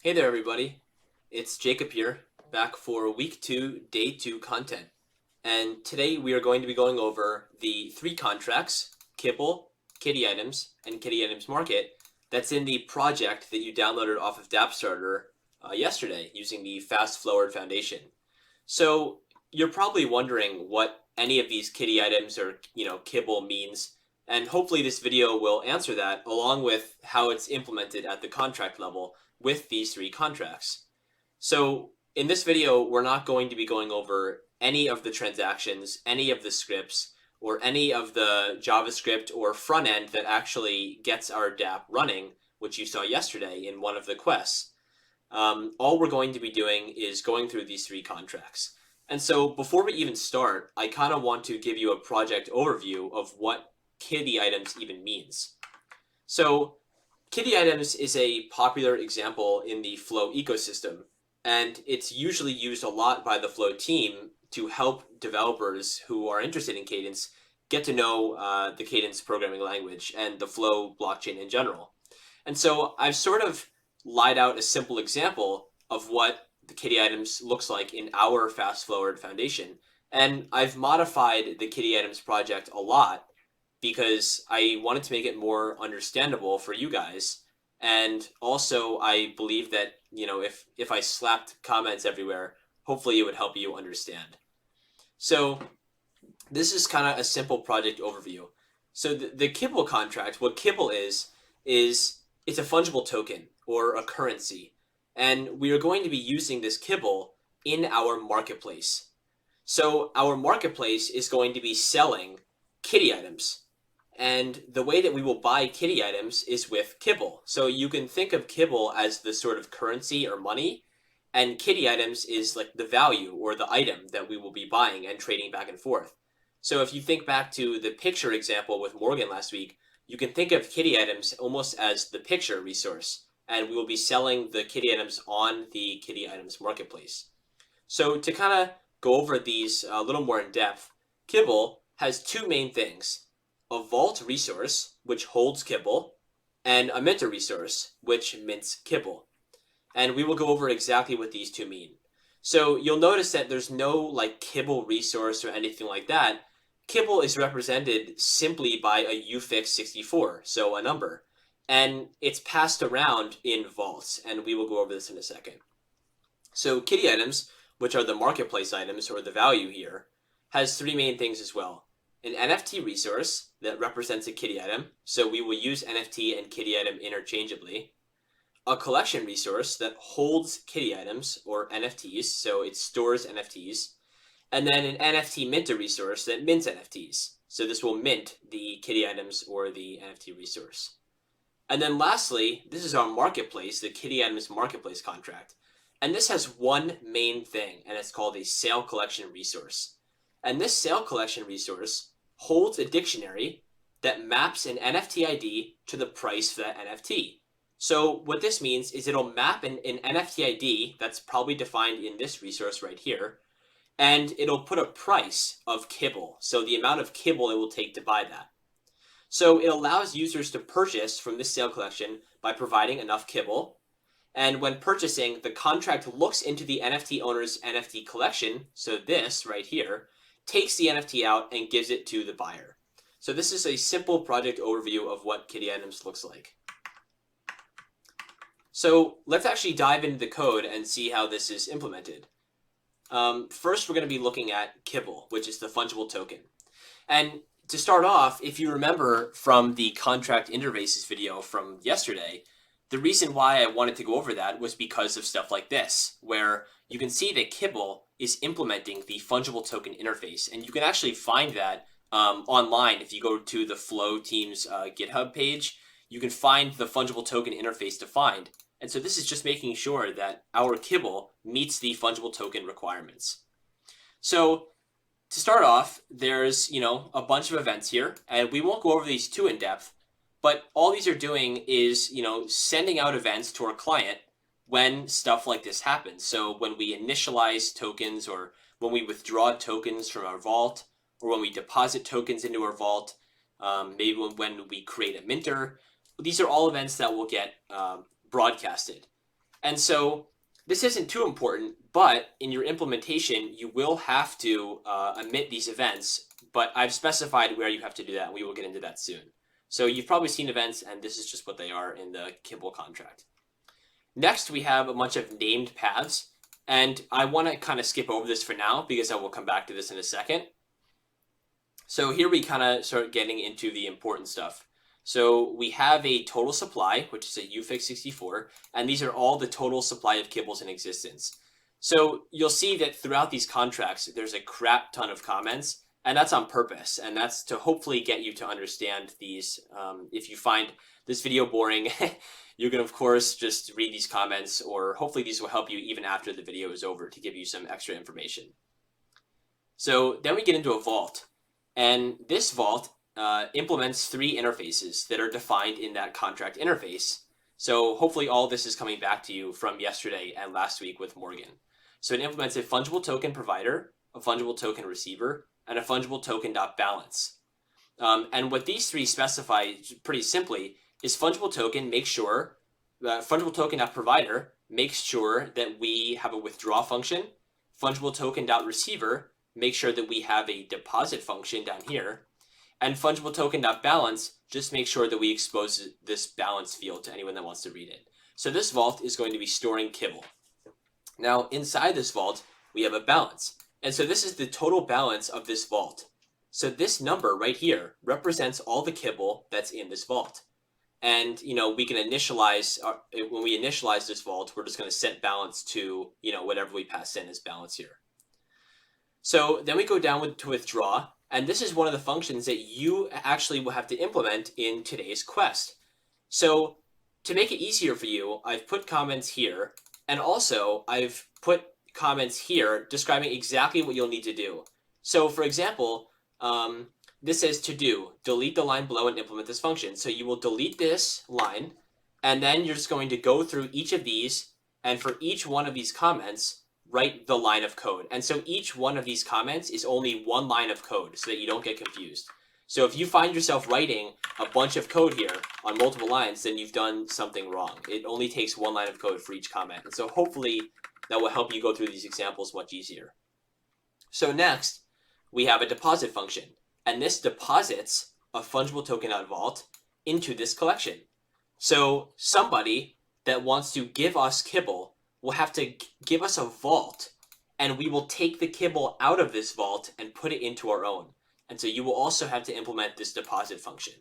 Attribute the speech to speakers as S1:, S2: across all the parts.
S1: Hey there, everybody. It's Jacob here, back for week 2, day 2 content. And today we are going to be going over the 3 contracts, Kibble, Kitty Items, and Kitty Items Market, that's in the project that you downloaded off of DappStarter yesterday using the Fast Floward Foundation. So you're probably wondering what any of these kitty items or Kibble means, and hopefully this video will answer that along with how it's implemented at the contract level with these 3 contracts. So in this video, we're not going to be going over any of the transactions, any of the scripts, or any of the JavaScript or front end that actually gets our Dapp running, which you saw yesterday in one of the quests. All we're going to be doing is going through these 3 contracts. And so before we even start, I kind of want to give you a project overview of what kitty items even means. So kitty items is a popular example in the Flow ecosystem, and it's usually used a lot by the Flow team to help developers who are interested in Cadence get to know the Cadence programming language and the Flow blockchain in general. And so I've sort of laid out a simple example of what the kitty items looks like in our Fast Floward Foundation. And I've modified the kitty items project a lot because I wanted to make it more understandable for you guys. And also I believe that, if I slapped comments everywhere, hopefully it would help you understand. So this is kind of a simple project overview. So the Kibble contract, what Kibble is it's a fungible token or a currency. And we are going to be using this Kibble in our marketplace. So our marketplace is going to be selling kitty items. And the way that we will buy kitty items is with Kibble. So you can think of Kibble as the sort of currency or money, and kitty items is like the value or the item that we will be buying and trading back and forth. So if you think back to the picture example with Morgan last week, you can think of kitty items almost as the picture resource, and we will be selling the kitty items on the kitty items marketplace. So to kind of go over these a little more in depth, Kibble has 2 main things: a vault resource, which holds Kibble, and a minter resource, which mints Kibble. And we will go over exactly what these 2 mean. So you'll notice that there's no like Kibble resource or anything like that. Kibble is represented simply by a UFIX64, so a number. And it's passed around in vaults, and we will go over this in a second. So kitty items, which are the marketplace items or the value here, has 3 main things as well: an NFT resource that represents a kitty item, so we will use NFT and kitty item interchangeably; a collection resource that holds kitty items or NFTs, so it stores NFTs; and then an NFT minter resource that mints NFTs, so this will mint the kitty items or the NFT resource. And then lastly, this is our marketplace, the kitty items marketplace contract. And this has 1 main thing, and it's called a sale collection resource. And this sale collection resource holds a dictionary that maps an NFT ID to the price for that NFT. So what this means is it'll map an NFT ID that's probably defined in this resource right here, and it'll put a price of Kibble, so the amount of Kibble it will take to buy that. So it allows users to purchase from this sale collection by providing enough Kibble. And when purchasing, the contract looks into the NFT owner's NFT collection, so this right here, takes the NFT out and gives it to the buyer. So this is a simple project overview of what kitty items looks like. So let's actually dive into the code and see how this is implemented. First, we're going to be looking at Kibble, which is the fungible token. And to start off, if you remember from the contract interfaces video from yesterday, the reason why I wanted to go over that was because of stuff like this, where you can see that Kibble is implementing the fungible token interface. And you can actually find that online. If you go to the Flow team's GitHub page, you can find the fungible token interface defined. And so this is just making sure that our Kibble meets the fungible token requirements. So to start off, there's, a bunch of events here, and we won't go over these too in depth, but all these are doing is, sending out events to our client when stuff like this happens. So when we initialize tokens, or when we withdraw tokens from our vault, or when we deposit tokens into our vault, maybe when we create a minter, these are all events that will get broadcasted. And so this isn't too important, but in your implementation, you will have to emit these events, but I've specified where you have to do that, and we will get into that soon. So you've probably seen events, and this is just what they are in the Kibble contract. Next, we have a bunch of named paths, and I want to kind of skip over this for now because I will come back to this in a second. So here we kind of start getting into the important stuff. So we have a total supply, which is a UFIX64, and these are all the total supply of kibbles in existence. So you'll see that throughout these contracts, there's a crap ton of comments, and that's on purpose, and that's to hopefully get you to understand these. If you find this video boring, you can, of course, just read these comments, or hopefully these will help you even after the video is over to give you some extra information. So then we get into a vault, and this vault implements 3 interfaces that are defined in that contract interface. So hopefully all this is coming back to you from yesterday and last week with Morgan. So it implements a fungible token provider, a fungible token receiver, and a fungible token.balance. And what these 3 specify pretty simply is fungible token makes sure, fungible token.provider makes sure that we have a withdraw function, fungible token.receiver makes sure that we have a deposit function down here, and fungible token.balance just make sure that we expose this balance field to anyone that wants to read it. So this vault is going to be storing kibble. Now inside this vault, we have a balance. And so this is the total balance of this vault. So this number right here represents all the kibble that's in this vault. And, we can initialize, when we initialize this vault, we're just going to set balance to, whatever we pass in as balance here. So then we go down to withdraw. And this is one of the functions that you actually will have to implement in today's quest. So to make it easier for you, I've put comments here, and also I've put comments here describing exactly what you'll need to do. So for example, this says to do, delete the line below and implement this function. So you will delete this line, and then you're just going to go through each of these, and for each one of these comments, write the line of code. And so each one of these comments is only one line of code so that you don't get confused. So if you find yourself writing a bunch of code here on multiple lines, then you've done something wrong. It only takes one line of code for each comment. And so hopefully that will help you go through these examples much easier. So next, we have a deposit function. And this deposits a fungible token.vault into this collection. So somebody that wants to give us kibble will have to give us a vault, and we will take the kibble out of this vault and put it into our own. And so you will also have to implement this deposit function.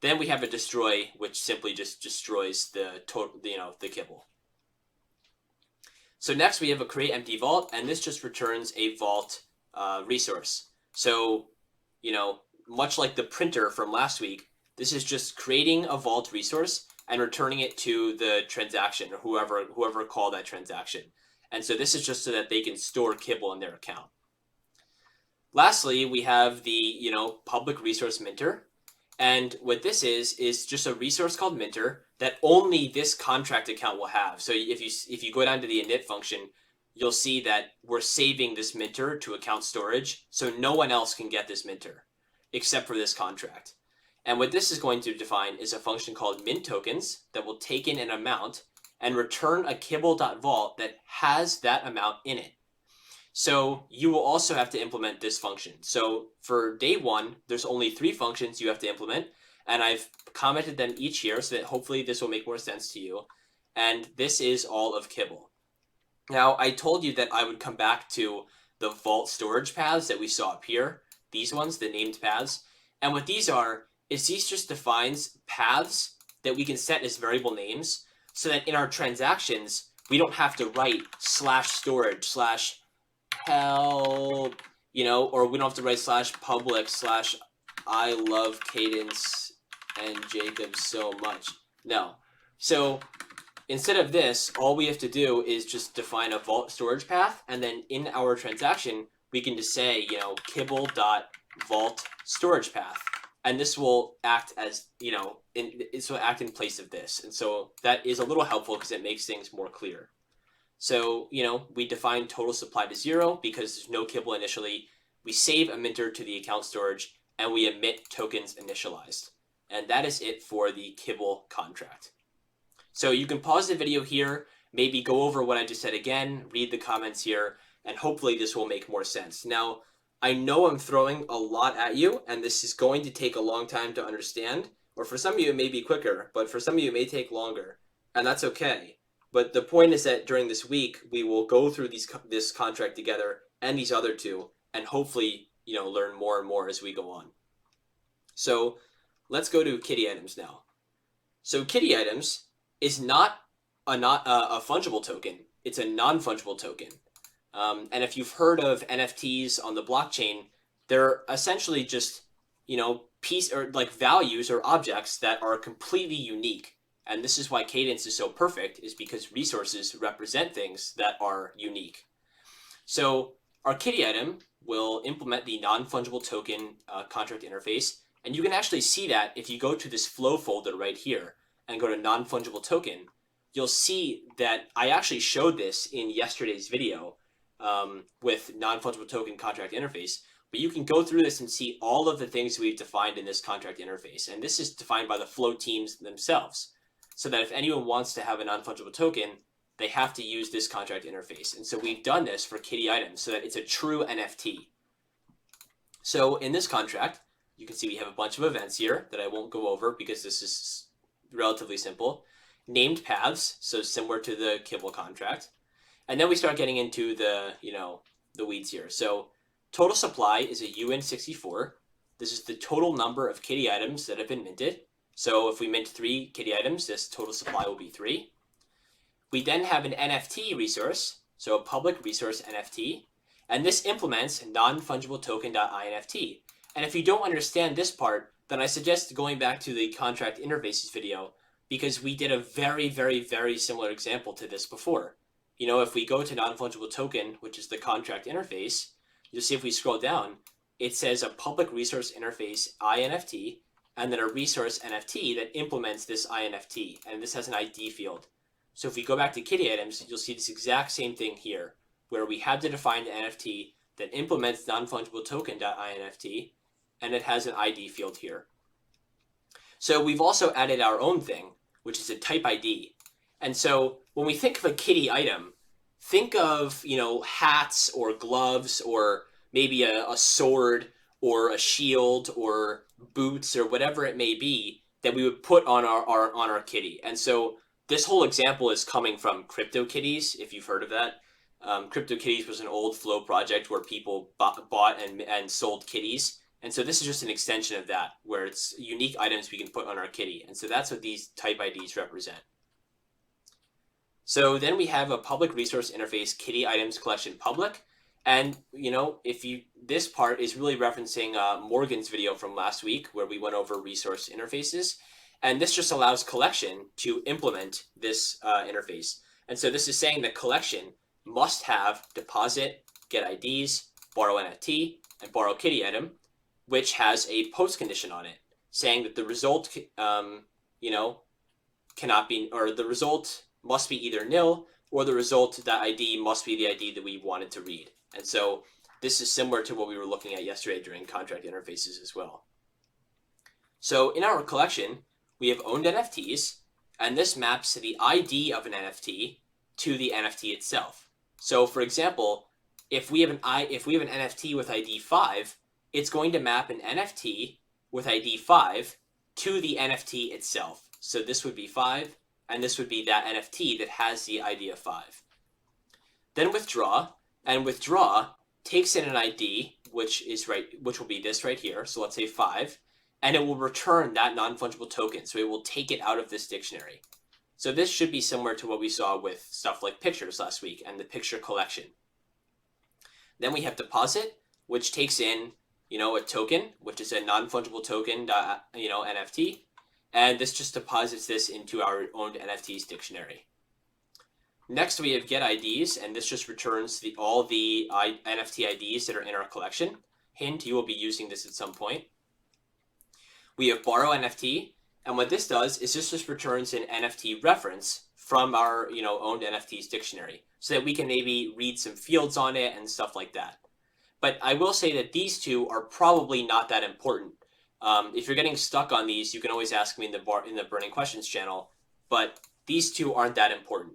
S1: Then we have a destroy, which simply just destroys the kibble. So next we have a create empty vault, and this just returns a vault resource. So, much like the printer from last week, this is just creating a vault resource and returning it to the transaction, or whoever called that transaction. And so this is just so that they can store kibble in their account. Lastly, we have the public resource minter. And what this is just a resource called minter that only this contract account will have. So if you go down to the init function, you'll see that we're saving this minter to account storage, so no one else can get this minter except for this contract. And what this is going to define is a function called mint tokens that will take in an amount and return a kibble.vault that has that amount in it. So you will also have to implement this function. So for day 1, there's only 3 functions you have to implement, and I've commented them each here so that hopefully this will make more sense to you. And this is all of kibble. Now, I told you that I would come back to the vault storage paths that we saw up here, these ones, the named paths. And what these are is these just defines paths that we can set as variable names so that in our transactions, we don't have to write /storage /help, or we don't have to write /public /I love Cadence and Jacob so much. No. So instead of this, all we have to do is just define a vault storage path, and then in our transaction, we can just say, kibble.vault storage path. And this will act as, this will act in place of this. And so that is a little helpful because it makes things more clear. So, we define total supply to 0 because there's no kibble initially. We save a minter to the account storage, and we emit tokens initialized. And that is it for the kibble contract. So you can pause the video here maybe go over what I just said again, read the comments here, and hopefully this will make more sense. Now, I know I'm throwing a lot at you, and this is going to take a long time to understand, or for some of you it may be quicker, but for some of you it may take longer, and that's okay. But the point is that during this week, we will go through this contract together and these other two, and hopefully, learn more and more as we go on. So let's go to kitty items now. So kitty items is not a fungible token. It's a non-fungible token. And if you've heard of NFTs on the blockchain, they're essentially just, piece or like values or objects that are completely unique. And this is why Cadence is so perfect, is because resources represent things that are unique. So our kitty item will implement the non-fungible token contract interface. And you can actually see that if you go to this flow folder right here and go to non-fungible token, you'll see that I actually showed this in yesterday's video with non-fungible token contract interface. But you can go through this and see all of the things we've defined in this contract interface. And this is defined by the flow teams themselves. So that if anyone wants to have a non-fungible token, they have to use this contract interface. And so we've done this for kitty items so that it's a true NFT. So in this contract, you can see we have a bunch of events here that I won't go over because this is relatively simple. Named paths, so similar to the Kibble contract. And then we start getting into the weeds here. So total supply is a UN64. This is the total number of kitty items that have been minted. So if we mint 3 kitty items, this total supply will be 3. We then have an NFT resource, so a public resource NFT, and this implements non-fungible token.inft. And if you don't understand this part, then I suggest going back to the contract interfaces video, because we did a very, very, very similar example to this before. If we go to non-fungible token, which is the contract interface, you'll see if we scroll down, it says a public resource interface INFT, and then a resource NFT that implements this INFT, and this has an ID field. So if we go back to kitty items, you'll see this exact same thing here, where we had to define the NFT that implements non-fungible token.inft, and it has an ID field here. So we've also added our own thing, which is a type ID. And so when we think of a kitty item, think of, hats or gloves or maybe a sword or a shield or boots or whatever it may be that we would put on our kitty. And so this whole example is coming from CryptoKitties, if you've heard of that. CryptoKitties was an old Flow project where people bought and sold kitties. And so this is just an extension of that, where it's unique items we can put on our kitty. And so that's what these type IDs represent. So then we have a public resource interface kitty items collection public. And, this part is really referencing Morgan's video from last week where we went over resource interfaces. And this just allows collection to implement this interface. And so this is saying that collection must have deposit, get IDs, borrow NFT, and borrow kitty item, which has a post condition on it, saying that the result, cannot be, or the result must be either nil, or the result, that ID must be the ID that we wanted to read. And so this is similar to what we were looking at yesterday during contract interfaces as well. So in our collection, we have owned NFTs, and this maps to the ID of an NFT to the NFT itself. So for example, if we have an NFT with ID 5, it's going to map an NFT with ID 5 to the NFT itself. So this would be 5, and this would be that NFT that has the ID of 5. Then withdraw, and withdraw takes in an ID, which will be this right here. So let's say 5, and it will return that non-fungible token. So it will take it out of this dictionary. So this should be similar to what we saw with stuff like pictures last week and the picture collection. Then we have deposit, which takes in, a token, which is a non-fungible token, NFT, and this just deposits this into our owned NFTs dictionary. Next, we have get IDs, and this just returns all the NFT IDs that are in our collection. Hint, you will be using this at some point. We have borrow NFT, and what this does is this just returns an NFT reference from our owned NFTs dictionary, so that we can maybe read some fields on it and stuff like that. But I will say that these two are probably not that important. If you're getting stuck on these, you can always ask me in the Burning Questions channel, but these two aren't that important.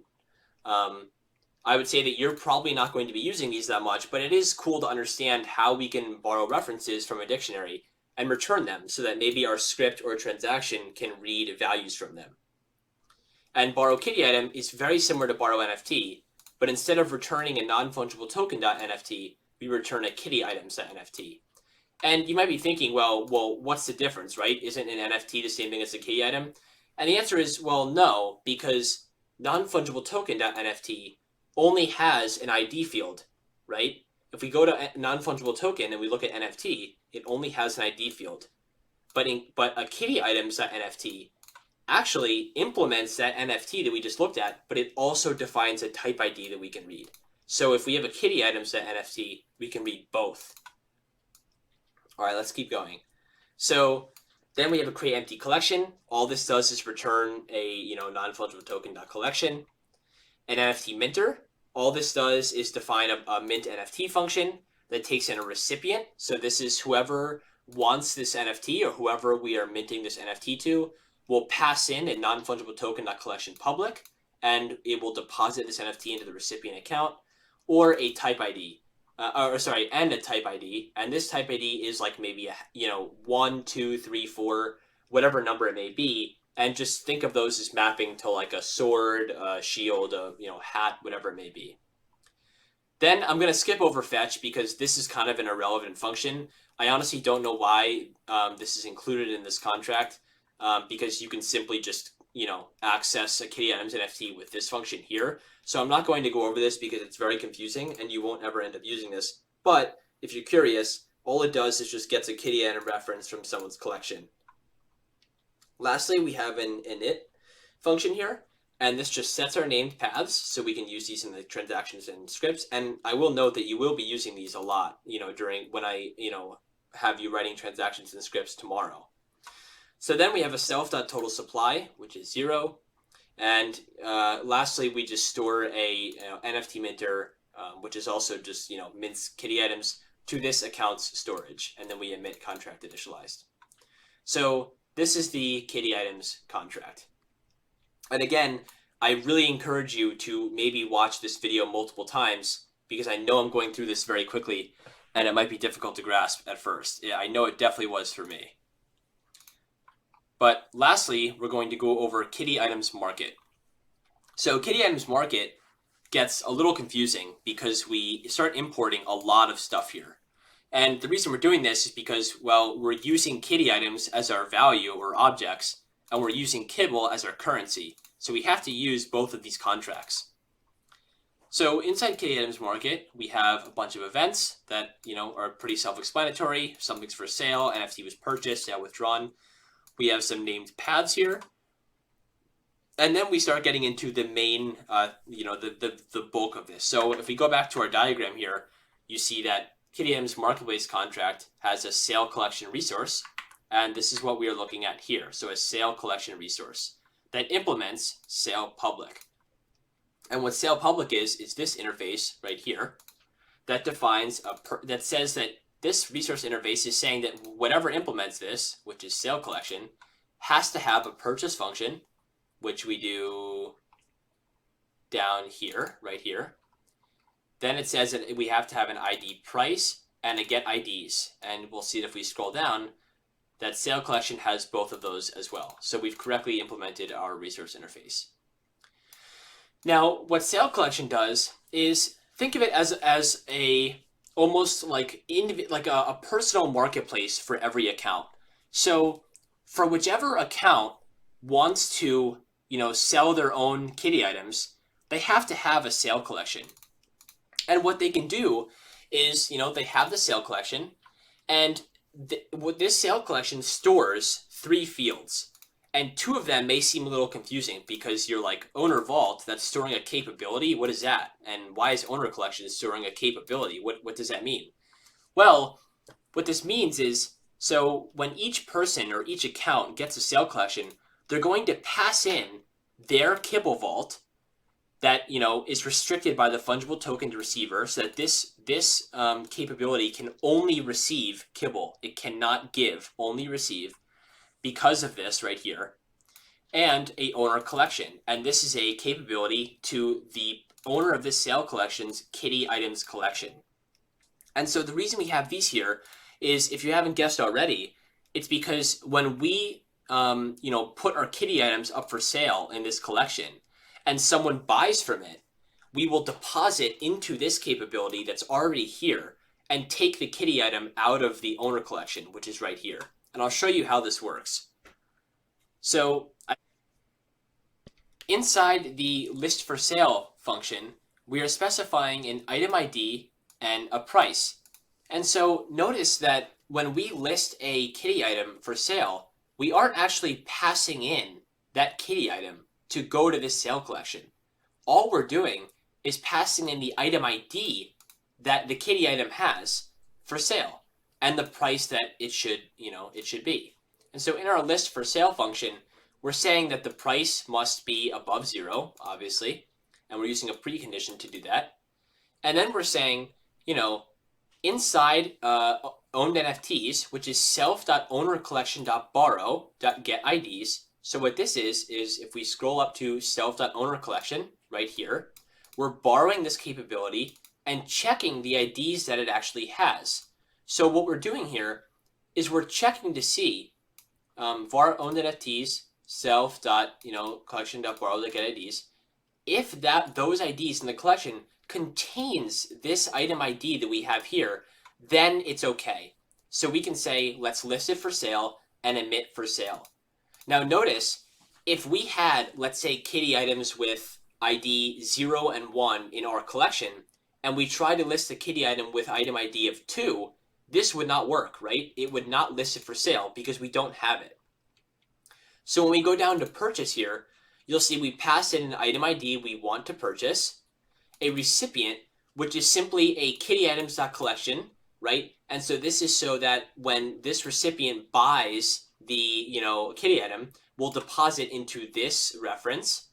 S1: I would say that you're probably not going to be using these that much, but it is cool to understand how we can borrow references from a dictionary and return them so that maybe our script or transaction can read values from them. And borrow kitty item is very similar to borrow NFT, but instead of returning a non-fungible token.nft, we return a kitty items.nft. And you might be thinking, well, what's the difference, right? Isn't an NFT the same thing as a kitty item? And the answer is, well, no, because non-fungible token.nft only has an ID field, right? If we go to non-fungible token and we look at NFT, it only has an ID field. But a kitty items.nft actually implements that NFT that we just looked at, but it also defines a type ID that we can read. So if we have a kitty items.nft, we can read both. All right, let's keep going. So then we have a create empty collection. All this does is return a non-fungible token.collection. An NFT minter. All this does is define a mint NFT function that takes in a recipient. So this is whoever wants this NFT or whoever we are minting this NFT to will pass in a non-fungible token.collection public, and it will deposit this NFT into the recipient account, or a type ID. And a type ID, and this type ID is like maybe 1, 2, 3, 4, whatever number it may be, and just think of those as mapping to like a sword, a shield, a hat, whatever it may be. Then I'm going to skip over fetch because this is kind of an irrelevant function. I honestly don't know why this is included in this contract, because you can simply just access a kitty items NFT with this function here. So I'm not going to go over this because it's very confusing and you won't ever end up using this. But if you're curious, all it does is just gets a kitty item reference from someone's collection. Lastly, we have an init function here, and this just sets our named paths so we can use these in the transactions and scripts. And I will note that you will be using these a lot, during when I, have you writing transactions and scripts tomorrow. So then we have a self.total supply, which is 0. And lastly, we just store a NFT minter, which is also just mints kitty items to this account's storage, and then we emit contract initialized. So this is the kitty items contract. And again, I really encourage you to maybe watch this video multiple times because I know I'm going through this very quickly, and it might be difficult to grasp at first. Yeah, I know it definitely was for me. But lastly, we're going to go over kitty items market. So kitty items market gets a little confusing because we start importing a lot of stuff here. And the reason we're doing this is because, well, we're using kitty items as our value or objects, and we're using kibble as our currency. So we have to use both of these contracts. So inside kitty items market, we have a bunch of events that, are pretty self-explanatory. Something's for sale, NFT was purchased, sale withdrawn. We have some named paths here. And then we start getting into the main, the bulk of this. So if we go back to our diagram here, you see that kitty items marketplace contract has a sale collection resource. And this is what we are looking at here. So a sale collection resource that implements sale public. And what sale public is this interface right here that defines that says that this resource interface is saying that whatever implements this, which is sale collection, has to have a purchase function, which we do down here, right here. Then it says that we have to have an ID price and a get IDs. And we'll see that if we scroll down, that sale collection has both of those as well. So we've correctly implemented our resource interface. Now, what sale collection does is think of it as a almost like a personal marketplace for every account. So for whichever account wants to, sell their own kitty items, they have to have a sale collection. And what they can do is, they have the sale collection, and this sale collection stores 3 fields. And 2 of them may seem a little confusing because you're like, owner vault, that's storing a capability. What is that? And why is owner collection storing a capability? What does that mean? Well, what this means is, so when each person or each account gets a sale collection, they're going to pass in their kibble vault that is restricted by the fungible token receiver, so that this capability can only receive kibble. It cannot give, only receive, because of this right here. and a owner collection. And this is a capability to the owner of this sale collection's kitty items collection. And so the reason we have these here is, if you haven't guessed already, it's because when we put our kitty items up for sale in this collection and someone buys from it, we will deposit into this capability that's already here and take the kitty item out of the owner collection, which is right here. And I'll show you how this works. So inside the list for sale function, we are specifying an item ID and a price. And so notice that when we list a kitty item for sale, we aren't actually passing in that kitty item to go to this sale collection. All we're doing is passing in the item ID that the kitty item has for sale and the price that it should be. And so in our list for sale function, we're saying that the price must be above 0, obviously, and we're using a precondition to do that. And then we're saying, inside owned NFTs, which is self.ownercollection.borrow.getIDs. So what this is if we scroll up to self.ownercollection right here, we're borrowing this capability and checking the IDs that it actually has. So what we're doing here is we're checking to see var owned NFTs self.collection.borrow.getIDs, if those IDs in the collection contains this item ID that we have here, then it's okay. So we can say, let's list it for sale and emit for sale. Now notice, if we had, let's say, kitty items with ID 0 and 1 in our collection, and we tried to list the kitty item with item ID of 2, this would not work, right? It would not list it for sale because we don't have it. So when we go down to purchase here, you'll see we pass in an item ID we want to purchase, a recipient, which is simply a kitty items.collection, right? And so this is so that when this recipient buys the kitty item, we'll deposit into this reference,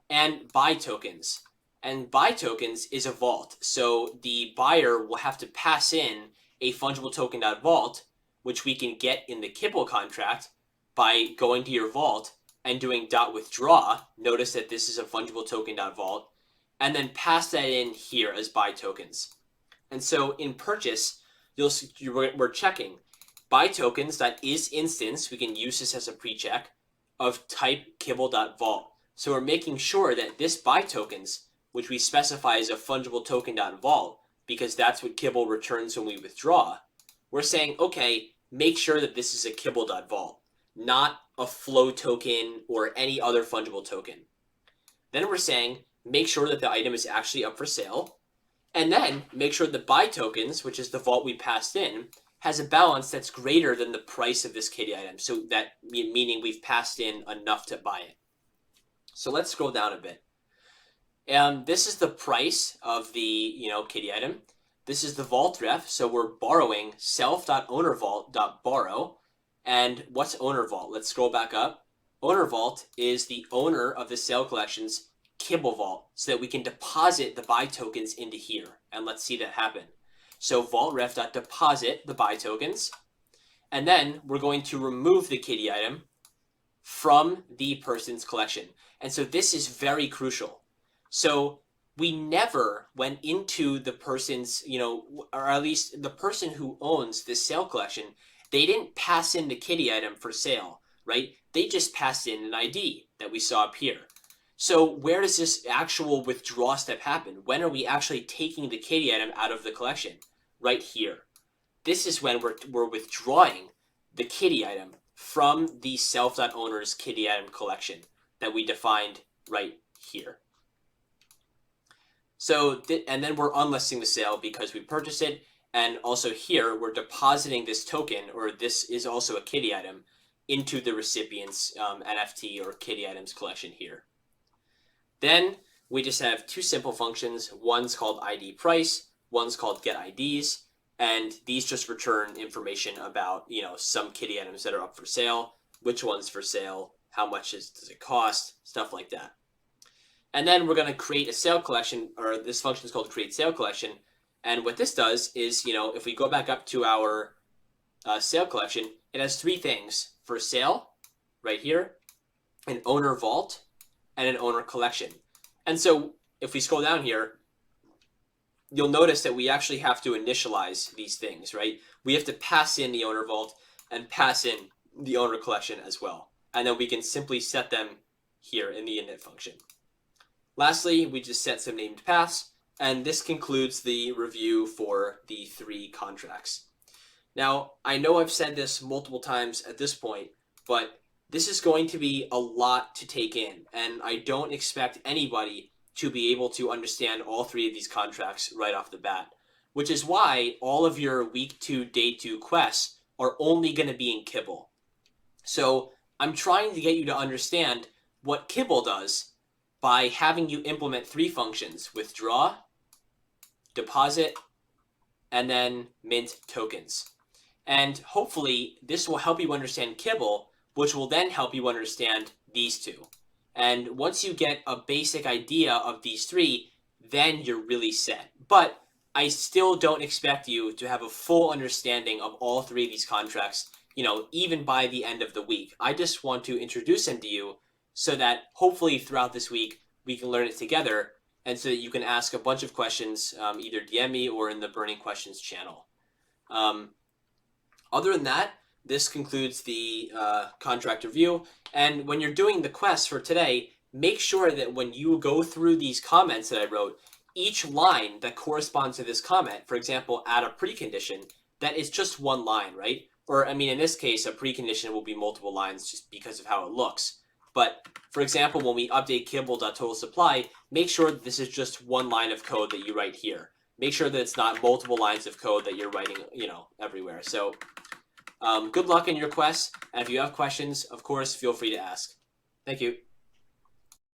S1: and buy tokens. And buy tokens is a vault. So the buyer will have to pass in a fungible token.vault, which we can get in the Kibble contract by going to your vault and doing .withdraw. Notice that this is a fungible token.vault, and then pass that in here as buy tokens. And so in purchase, we're checking buy tokens that is instance. We can use this as a pre-check of type Kibble.vault. So we're making sure that this buy tokens, which we specify as a fungible token.vault, because that's what Kibble returns when we withdraw, we're saying, okay, make sure that this is a Kibble.vault, not a flow token or any other fungible token. Then we're saying, make sure that the item is actually up for sale, and then make sure the buy tokens, which is the vault we passed in, has a balance that's greater than the price of this kitty item. So that meaning we've passed in enough to buy it. So let's scroll down a bit. And this is the price of the kitty item. This is the vault ref. So we're borrowing self.ownervault.borrow. And what's owner vault? Let's scroll back up. Owner vault is the owner of the sale collection's Kibble vault, so that we can deposit the buy tokens into here. And let's see that happen. So vault ref.deposit the buy tokens, and then we're going to remove the kitty item from the person's collection. And so this is very crucial. So we never went into the person's, or at least the person who owns this sale collection, they didn't pass in the kitty item for sale, right? They just passed in an ID that we saw up here. So where does this actual withdrawal step happen? When are we actually taking the kitty item out of the collection? Right here. This is when we're withdrawing the kitty item from the self.owner's kitty item collection that we defined right here. So, and then we're unlisting the sale because we purchased it. And also here, we're depositing this token, or this is also a kitty item, into the recipient's NFT or kitty items collection here. Then we just have two simple functions. One's called ID price, one's called get IDs, and these just return information about, some kitty items that are up for sale, which one's for sale, how much does it cost, stuff like that. And then we're going to create a sale collection, or this function is called create sale collection. And what this does is, if we go back up to our sale collection, it has three things: for sale, right here, an owner vault, and an owner collection. And so if we scroll down here, you'll notice that we actually have to initialize these things, right? We have to pass in the owner vault and pass in the owner collection as well. And then we can simply set them here in the init function. Lastly, we just set some named paths, and this concludes the review for the 3 contracts. Now, I know I've said this multiple times at this point, but this is going to be a lot to take in, and I don't expect anybody to be able to understand all 3 of these contracts right off the bat, which is why all of your week 2, day 2 quests are only going to be in Kibble. So I'm trying to get you to understand what Kibble does by having you implement 3 functions: withdraw, deposit, and then mint tokens. And hopefully this will help you understand Kibble, which will then help you understand these 2. And once you get a basic idea of these 3, then you're really set. But I still don't expect you to have a full understanding of all 3 of these contracts, even by the end of the week. I just want to introduce them to you so that hopefully throughout this week we can learn it together, and so that you can ask a bunch of questions, either DM me or in the Burning Questions channel. Other than that, this concludes the contract review. And when you're doing the quests for today, make sure that when you go through these comments that I wrote, each line that corresponds to this comment, for example, add a precondition, that is just one line, right? Or, in this case, a precondition will be multiple lines just because of how it looks. But, for example, when we update kibble.totalsupply, make sure that this is just one line of code that you write here. Make sure that it's not multiple lines of code that you're writing, everywhere. So, good luck in your quests, and if you have questions, of course, feel free to ask. Thank you.